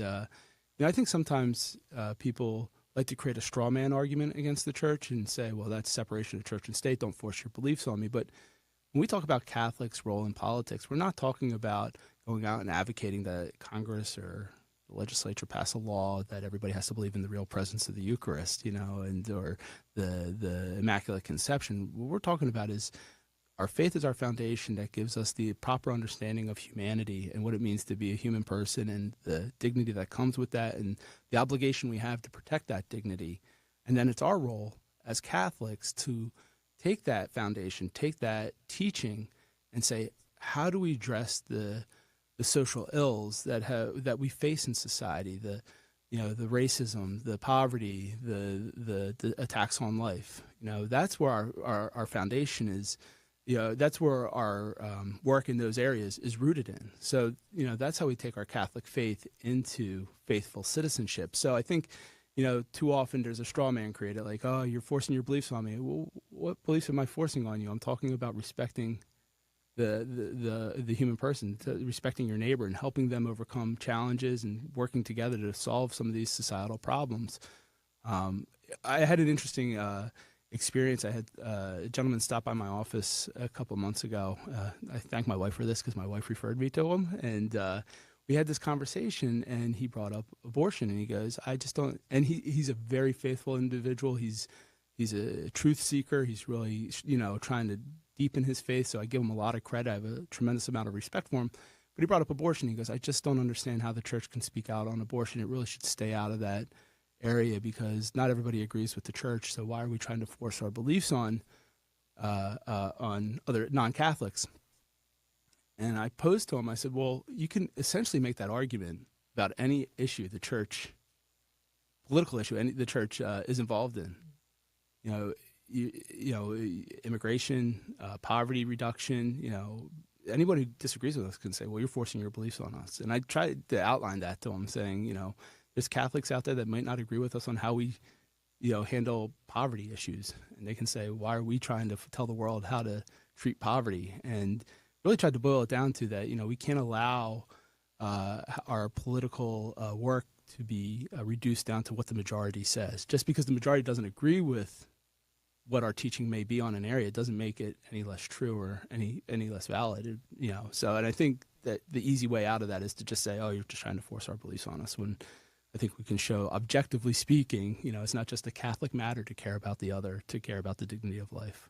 I think sometimes people like to create a straw man argument against the church and say, well, that's separation of church and state. Don't force your beliefs on me. But when we talk about Catholics' role in politics, we're not talking about going out and advocating that Congress or the legislature pass a law that everybody has to believe in the real presence of the Eucharist, or the Immaculate Conception. What we're talking about is our faith is our foundation that gives us the proper understanding of humanity and what it means to be a human person and the dignity that comes with that and the obligation we have to protect that dignity. And then it's our role as Catholics to take that foundation, take that teaching, and say, how do we address the social ills that we face in society, the racism, the poverty, the attacks on life. That's where our foundation is. That's where our work in those areas is rooted in. So, that's how we take our Catholic faith into faithful citizenship. So I think, too often there's a straw man created, like, oh, you're forcing your beliefs on me. Well, what beliefs am I forcing on you? I'm talking about respecting the human person, respecting your neighbor and helping them overcome challenges and working together to solve some of these societal problems. I had an interesting experience. I had a gentleman stop by my office a couple months ago. I thank my wife for this because my wife referred me to him. And we had this conversation, and he brought up abortion. And he goes, I just don't. And he's a very faithful individual. He's a truth seeker. He's really, trying to deepen his faith. So I give him a lot of credit. I have a tremendous amount of respect for him. But he brought up abortion. He goes, I just don't understand how the church can speak out on abortion. It really should stay out of that area because not everybody agrees with the church. So why are we trying to force our beliefs on other non-Catholics? And I posed to him, I said, well, you can essentially make that argument about any issue the church, political issue, the church is involved in. Immigration, poverty reduction, anyone who disagrees with us can say, well, you're forcing your beliefs on us. And I tried to outline that to him, saying, there's Catholics out there that might not agree with us on how we, handle poverty issues. And they can say, why are we trying to tell the world how to treat poverty? And really tried to boil it down to that, we can't allow our political work to be reduced down to what the majority says. Just because the majority doesn't agree with what our teaching may be on an area, it doesn't make it any less true or any less valid. So, and I think that the easy way out of that is to just say, oh, you're just trying to force our beliefs on us, when I think we can show, objectively speaking, it's not just a Catholic matter to care about the other, to care about the dignity of life.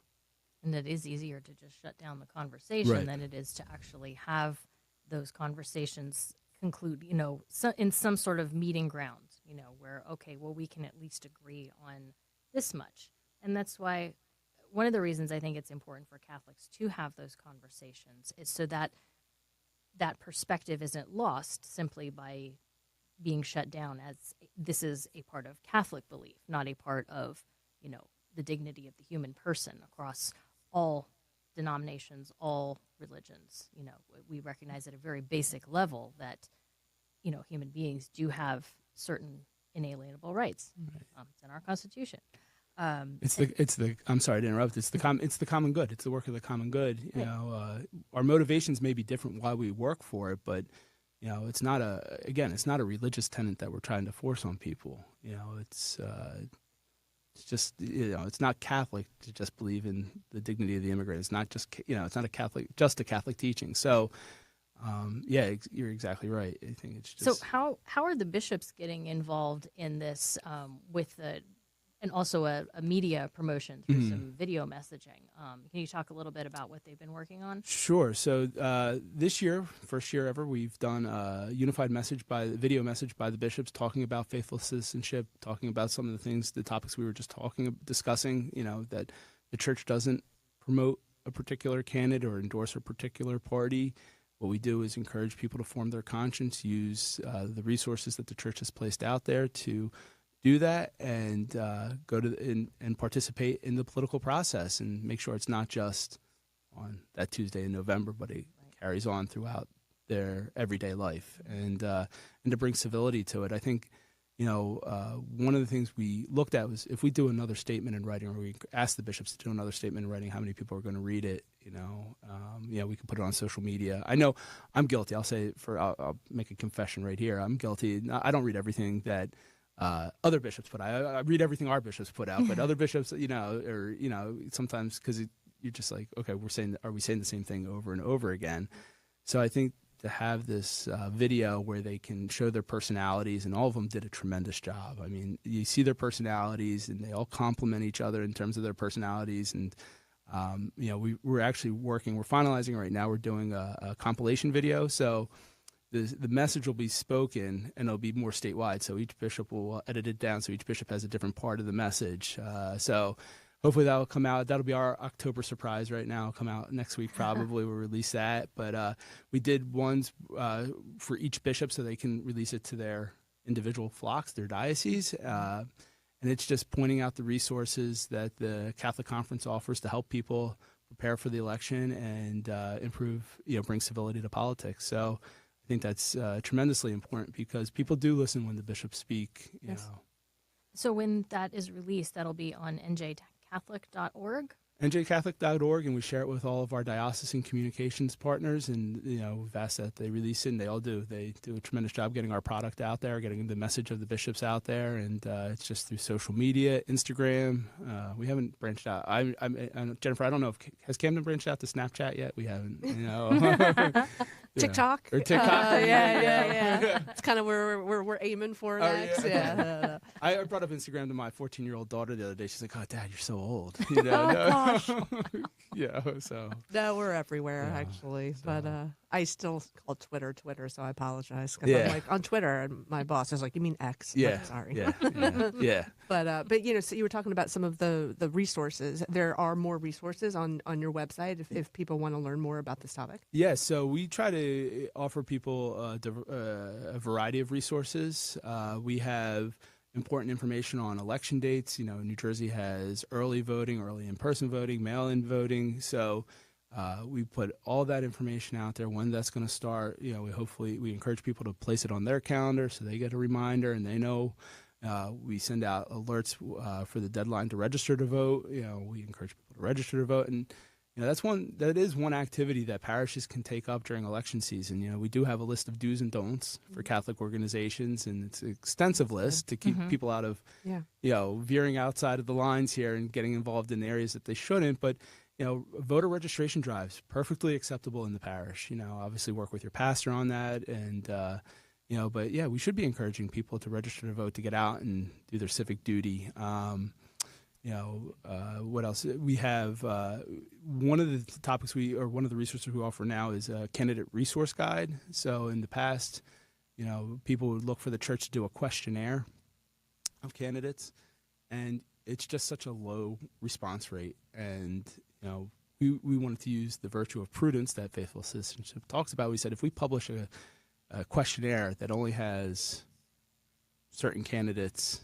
And it is easier to just shut down the conversation Right. than it is to actually have those conversations conclude, in some sort of meeting ground, where, okay, well, we can at least agree on this much. And that's why one of the reasons I think it's important for Catholics to have those conversations is so that that perspective isn't lost simply by being shut down as this is a part of Catholic belief, not a part of, the dignity of the human person across all denominations, all religions. We recognize at a very basic level that, human beings do have certain inalienable rights. Right. It's in our Constitution. I'm sorry to interrupt. It's the common good. It's the work of the common good. Right. Our motivations may be different why we work for it, but it's not a religious tenet that we're trying to force on people. It's just, it's not Catholic to just believe in the dignity of the immigrant. It's not just, it's not just a Catholic teaching. So, you're exactly right. I think it's just. So how are the bishops getting involved in this and also a media promotion through some video messaging? Can you talk a little bit about what they've been working on? Sure. So this year, first year ever, we've done a unified video message by the bishops talking about faithful citizenship, talking about some of the topics we were just discussing, that the church doesn't promote a particular candidate or endorse a particular party. What we do is encourage people to form their conscience, use the resources that the church has placed out there to do that, and go to and participate in the political process, and make sure it's not just on that Tuesday in November, but it carries on throughout their everyday life, and to bring civility to it. I think one of the things we looked at was if we do another statement in writing, or we ask the bishops to do another statement in writing, how many people are going to read it? We can put it on social media. I know I'm guilty. I'll make a confession right here. I'm guilty. I don't read everything that other bishops put out. I read everything our bishops put out, but other bishops, sometimes, because you're just like, okay, are we saying the same thing over and over again? So I think to have this video where they can show their personalities, and all of them did a tremendous job. I mean, you see their personalities, and they all complement each other in terms of their personalities. And we're actually we're finalizing right now. We're doing a compilation video, so the message will be spoken, and it'll be more statewide. So each bishop will edit it down, so each bishop has a different part of the message. So hopefully that will come out. That'll be our October surprise right now. It'll come out next week probably. We'll release that. But we did ones for each bishop so they can release it to their individual flocks, their diocese. And it's just pointing out the resources that the Catholic Conference offers to help people prepare for the election and improve, bring civility to politics. So I think that's tremendously important because people do listen when the bishops speak. You know. So when that is released, that'll be on njcatholic.org? njcatholic.org, and we share it with all of our diocesan communications partners, and we've asked that they release it, and they all do. They do a tremendous job getting our product out there, getting the message of the bishops out there, and it's just through social media, Instagram. We haven't branched out. Jennifer, I don't know if has Camden branched out to Snapchat yet. We haven't. TikTok or TikTok. Yeah. It's kind of where we're aiming for next. Yeah. I brought up Instagram to my 14-year-old daughter the other day. She's like, "Oh, Dad, you're so old." Oh gosh. So. No, we're everywhere actually, so. but I still call Twitter, so I apologize. 'Cause I'm like on Twitter, and my boss is like, "You mean X?" I'm like, sorry. Yeah. But so you were talking about some of the resources. There are more resources on your website if people want to learn more about this topic. Yeah, so we try to offer people a variety of resources. We have important information on election dates. New Jersey has early voting, early in-person voting, mail-in voting. So we put all that information out there, when that's going to start. We encourage people to place it on their calendar so they get a reminder and they know. We send out alerts for the deadline to register to vote. We encourage people to register to vote, and that is one activity that parishes can take up during election season. We do have a list of do's and don'ts for Catholic organizations, and it's an extensive list to keep people out of, veering outside of the lines here and getting involved in areas that they shouldn't. But, voter registration drives, perfectly acceptable in the parish. Obviously work with your pastor on that, and but yeah, we should be encouraging people to register to vote, to get out and do their civic duty. What else? We have one of the topics one of the resources we offer now is a candidate resource guide. So in the past, people would look for the church to do a questionnaire of candidates, and it's just such a low response rate. And we wanted to use the virtue of prudence that faithful citizenship talks about. We said, if we publish a questionnaire that only has certain candidates'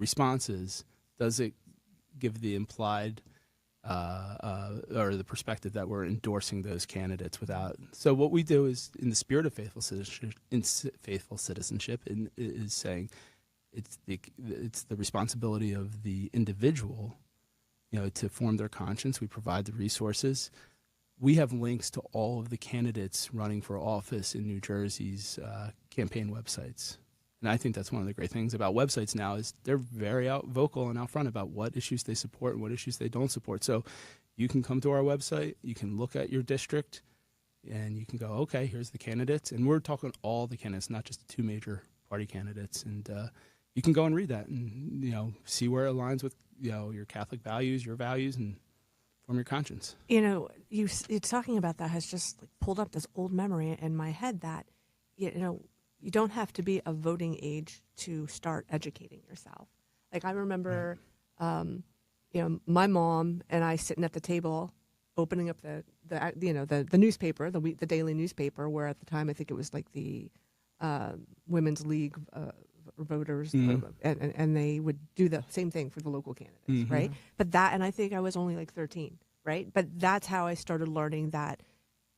responses, does it give the implied or the perspective that we're endorsing those candidates without? So what we do is, in the spirit of faithful citizenship, is saying it's the responsibility of the individual, to form their conscience. We provide the resources. We have links to all of the candidates running for office in New Jersey's campaign websites. And I think that's one of the great things about websites now is they're very vocal and out front about what issues they support and what issues they don't support. So you can come to our website, you can look at your district, and you can go, okay, here's the candidates. And we're talking all the candidates, not just the two major party candidates. And you can go and read that and, see where it aligns with, your Catholic values, your values, and form your conscience. You talking about that has just pulled up this old memory in my head that, you don't have to be of voting age to start educating yourself. Like I remember, my mom and I sitting at the table, opening up the newspaper, the daily newspaper, where at the time I think it was like the Women's League voters, and they would do the same thing for the local candidates, right? But and I think I was only like 13, right? But that's how I started learning that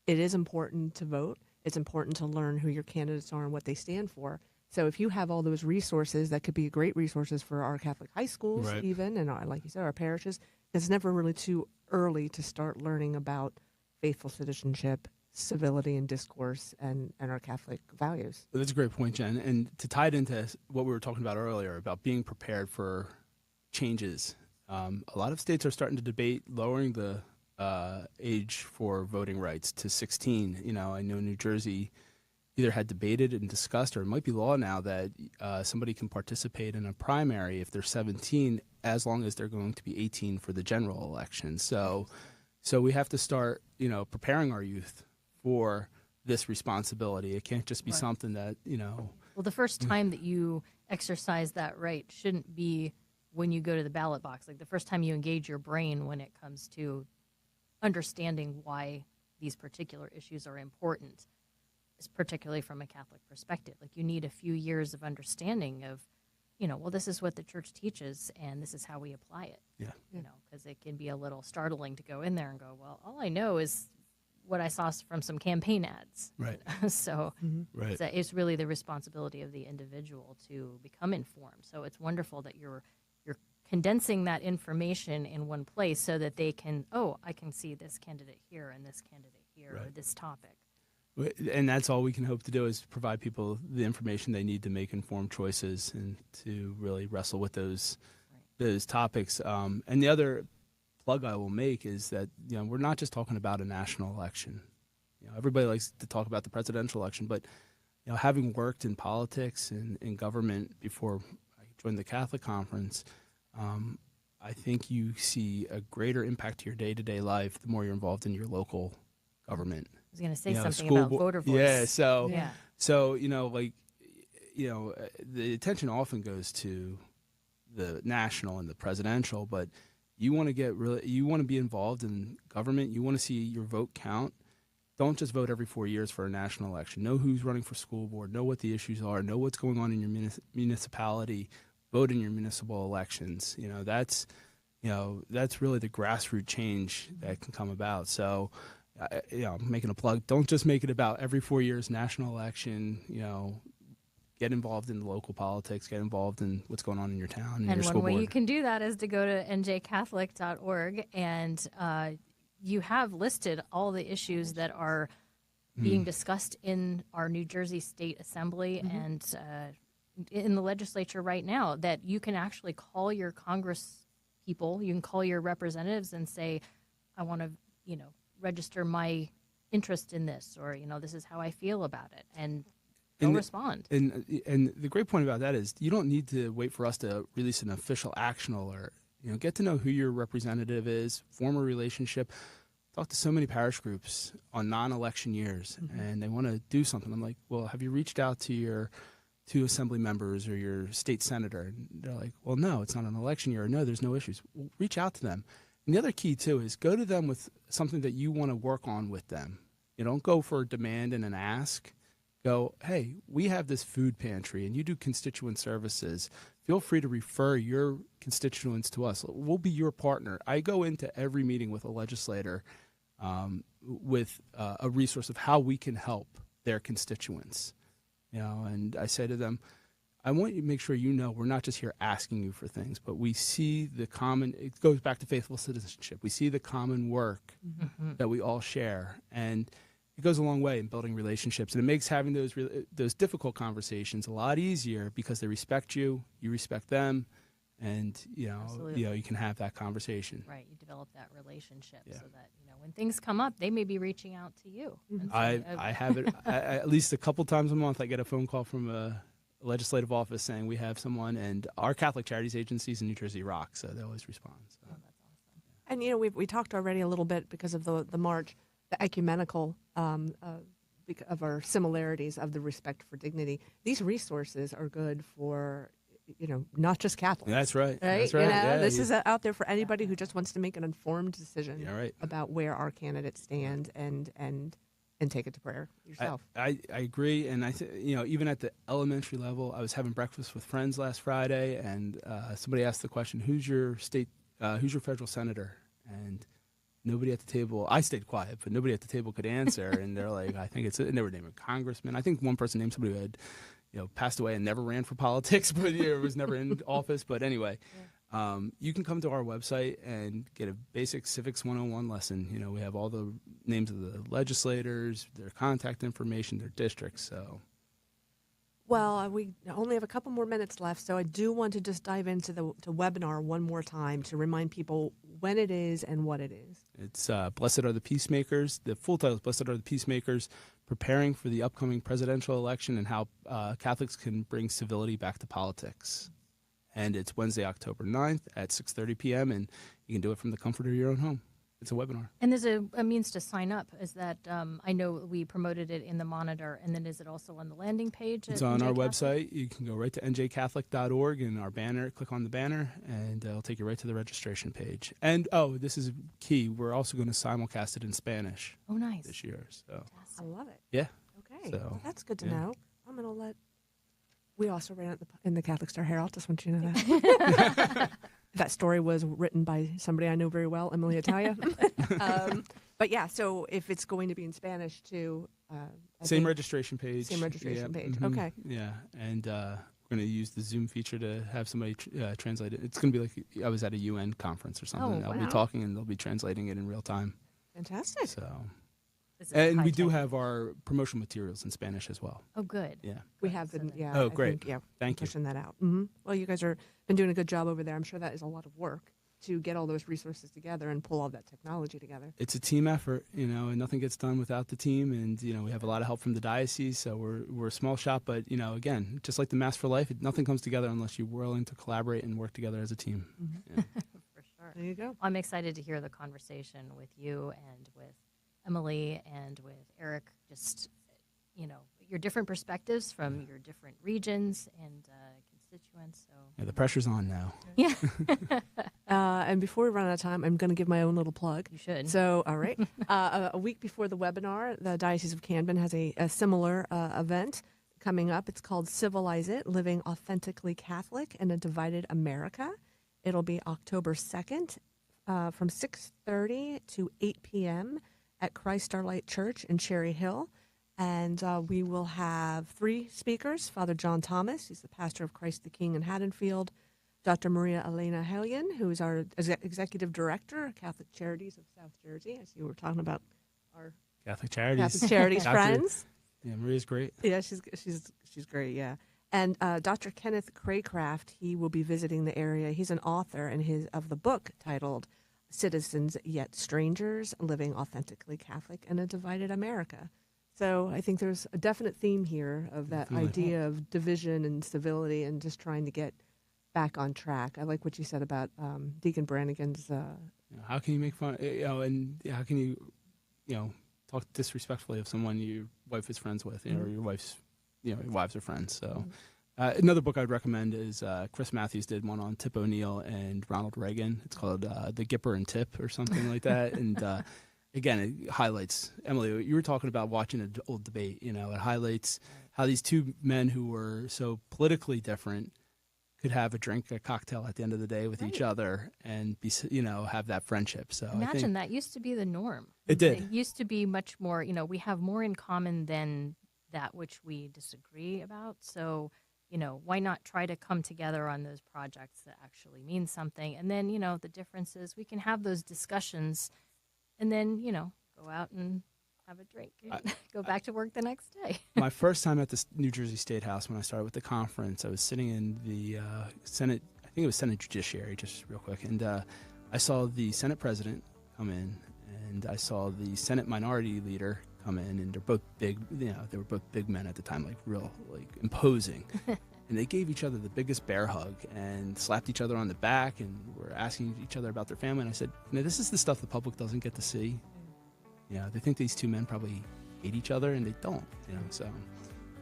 it is important to vote. It's important to learn who your candidates are and what they stand for. So if you have all those resources, that could be great resources for our Catholic high schools, even, and like you said, our parishes. It's never really too early to start learning about faithful citizenship, civility and discourse, and our Catholic values. That's a great point, Jen. And to tie it into what we were talking about earlier about being prepared for changes, a lot of states are starting to debate lowering the age for voting rights to 16. I know New Jersey either had debated and discussed, or it might be law now that somebody can participate in a primary if they're 17, as long as they're going to be 18 for the general election. So we have to start, preparing our youth for this responsibility. It can't just be Right. something that, Well, the first time that you exercise that right shouldn't be when you go to the ballot box. Like the first time you engage your brain when it comes to understanding why these particular issues are important, is particularly from a Catholic perspective. Like you need a few years of understanding of, well, this is what the church teaches and this is how we apply it. Yeah. Because it can be a little startling to go in there and go, well, all I know is what I saw from some campaign ads. Right. So Right. it's really the responsibility of the individual to become informed. So it's wonderful that you're condensing that information in one place so that they can, I can see this candidate here and this candidate here or Right. this topic. And that's all we can hope to do is provide people the information they need to make informed choices and to really wrestle with those topics. And the other plug I will make is that we're not just talking about a national election. Everybody likes to talk about the presidential election, but having worked in politics and in government before I joined the Catholic Conference, I think you see a greater impact to your day-to-day life the more you're involved in your local government. I was going to say something school about bo- voter voice. Yeah, so Yeah. so the attention often goes to the national and the presidential, but you want to be involved in government. You want to see your vote count. Don't just vote every 4 years for a national election. Know who's running for school board. Know what the issues are. Know what's going on in your municipality. Vote in your municipal elections. That's really the grassroots change that can come about. So, I'm making a plug. Don't just make it about every 4 years national election. Get involved in the local politics. Get involved in what's going on in your town and your And school one way board. you can do that is to go to njcatholic.org, and you have listed all the issues that are being discussed in our New Jersey State Assembly and in the legislature right now, that you can actually call your Congress people, you can call your representatives and say, I want to, register my interest in this, or, this is how I feel about it. And they'll respond. And the great point about that is you don't need to wait for us to release an official action alert. Get to know who your representative is, form a relationship. Talk to so many parish groups on non-election years, and they want to do something. I'm like, well, have you reached out to your two assembly members or your state senator? And they're like, well, no, it's not an election year. Or, no, there's no issues. Well, reach out to them. And the other key, too, is go to them with something that you want to work on with them. Don't go for a demand and an ask. Go, hey, we have this food pantry, and you do constituent services. Feel free to refer your constituents to us. We'll be your partner. I go into every meeting with a legislator with a resource of how we can help their constituents. And I say to them, I want you to make sure we're not just here asking you for things, but we see the common, it goes back to faithful citizenship. We see the common work that we all share. And it goes a long way in building relationships. And it makes having those difficult conversations a lot easier because they respect you, you respect them, and you can have that conversation. Right, you develop that relationship so that when things come up, they may be reaching out to you. And I have it at least a couple times a month. I get a phone call from a legislative office saying we have someone, and our Catholic Charities agencies in New Jersey rock, so they always respond. So. Oh, that's awesome. And we talked already a little bit because of the march, the ecumenical of our similarities of the respect for dignity. These resources are good for not just Catholics. That's right. Right? That's right. Yeah, this is out there for anybody who just wants to make an informed decision right. about where our candidates stand and take it to prayer yourself. I agree, and I even at the elementary level, I was having breakfast with friends last Friday, and somebody asked the question, "Who's your federal senator?" And nobody at the table. I stayed quiet, but nobody at the table could answer, and they're like, "I think it's." And they were naming congressman. I think one person named somebody who had passed away and never ran for politics, but was never in office. But anyway. You can come to our website and get a basic Civics 101 lesson. We have all the names of the legislators, their contact information, their districts. So, well, we only have a couple more minutes left, so I do want to just dive into the webinar one more time to remind people when it is and what it is. It's Blessed Are the Peacemakers. The full title is Blessed Are the Peacemakers, Preparing for the Upcoming Presidential Election and How Catholics Can Bring Civility Back to Politics. And it's Wednesday, October 9th at 6:30 p.m., and you can do it from the comfort of your own home. It's a webinar. And there's a means to sign up. Is that I know we promoted it in the Monitor, and then is it also on the landing page? It's at on NJ our Catholic? website. You can go right to njcatholic.org and our banner. Click on the banner, and it'll take you right to the registration page. And this is key. We're also going to simulcast it in Spanish Oh, nice. this year. So I love it. yeah, Okay, So, well, that's good to yeah. know. I'm going to let. We also ran it in the Catholic Star Herald. Just want you to know that. That story was written by somebody I know very well, EmmaLee Italia. But yeah, so if it's going to be in Spanish too, I same think- registration page. Same registration Yeah, page. mhm. Okay. Yeah, and we're going to use the Zoom feature to have somebody translate it. It's going to be like I was at a UN conference or something. Oh, I'll wow. be talking, and they'll be translating it in real time. Fantastic. So, This is and we do high-tech. have our promotional materials in Spanish as well. Oh, good. Yeah. We have been, yeah. Oh, I great. think, yeah, Thank you. pushing that out. Hmm. Well, you guys are been doing a good job over there. I'm sure that is a lot of work to get all those resources together and pull all that technology together. It's a team effort, and nothing gets done without the team. And we have a lot of help from the diocese, so we're a small shop. But again, just like the Mass for Life, nothing comes together unless you're willing to collaborate and work together as a team. Mm-hmm. Yeah. For sure. There you go. I'm excited to hear the conversation with you and with EmmaLee and with Eric. Just, your different perspectives from your different regions and constituents. So Yeah, the pressure's on now. yeah, And before we run out of time, I'm going to give my own little plug. you should. So, all right. A week before the webinar, the Diocese of Camden has a similar event coming up. It's called Civilize It, Living Authentically Catholic in a Divided America. It'll be October 2nd from 6:30 to 8 p.m. at Christ Starlight Church in Cherry Hill. And we will have 3 speakers. Father John Thomas, he's the pastor of Christ the King in Haddonfield. Dr. Maria Elena Hellion, who is our executive director of Catholic Charities of South Jersey. I see we were talking about our Catholic Charities. Catholic Charities Dr. friends. Yeah, Maria's great. Yeah, she's great. Yeah, and Dr. Kenneth Craycraft, he will be visiting the area. He's an author of the book titled "Citizens Yet Strangers: Living Authentically Catholic in a Divided America." So I think there's a definite theme here of that Definitely. idea of division and civility, and just trying to get back on track. I like what you said about Deacon Brannigan's. How can you make fun? And how can you, talk disrespectfully of someone your wife is friends with, or your wife's, your wives are friends. So, another book I'd recommend is Chris Matthews did one on Tip O'Neill and Ronald Reagan. It's called The Gipper and Tip or something like that. And again, it highlights, EmmaLee, you were talking about watching an old debate. It highlights how these two men who were so politically different could have a cocktail at the end of the day with each other and be, have that friendship. So I Imagine think that used to be the norm. It did. It used to be much more, we have more in common than that which we disagree about. So, why not try to come together on those projects that actually mean something? And then, the differences, we can have those discussions and then, go out and have a drink and go back to work the next day. my first time at the New Jersey State House when I started with the conference, I was sitting in the Senate, I think it was Senate Judiciary, just real quick, and I saw the Senate President come in, and I saw the Senate Minority Leader come in, and they're both big, they were both big men at the time, imposing. And they gave each other the biggest bear hug and slapped each other on the back and were asking each other about their family. And I said, this is the stuff the public doesn't get to see. They think these two men probably hate each other, and they don't. So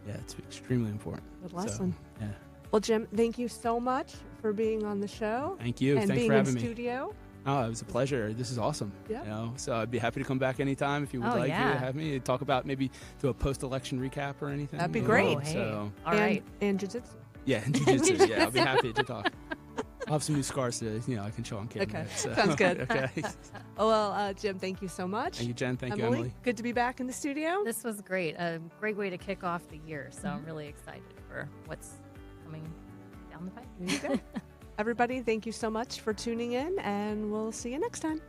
yeah, it's extremely important. Good lesson. So, yeah. Well, Jim, thank you so much for being on the show. Thank you. And Thanks being for having in me. studio. Oh, it was a pleasure. This is awesome. Yeah. So I'd be happy to come back anytime if you would Oh, like yeah. to have me talk about maybe do a post-election recap or anything. That'd be great. Oh, hey. So All right. And jiu-jitsu. yeah, and jiu-jitsu. Yeah, I'll be happy to talk. I'll have some new scars to I can show on camera. Okay. So, Sounds good. Okay. Oh, well, Jim, thank you so much. Thank you, Jen. Thank you, EmmaLee, EmmaLee. good to be back in the studio. This was great. A great way to kick off the year. So I'm really excited for what's coming down the pipe. There you go. Everybody, thank you so much for tuning in, and we'll see you next time.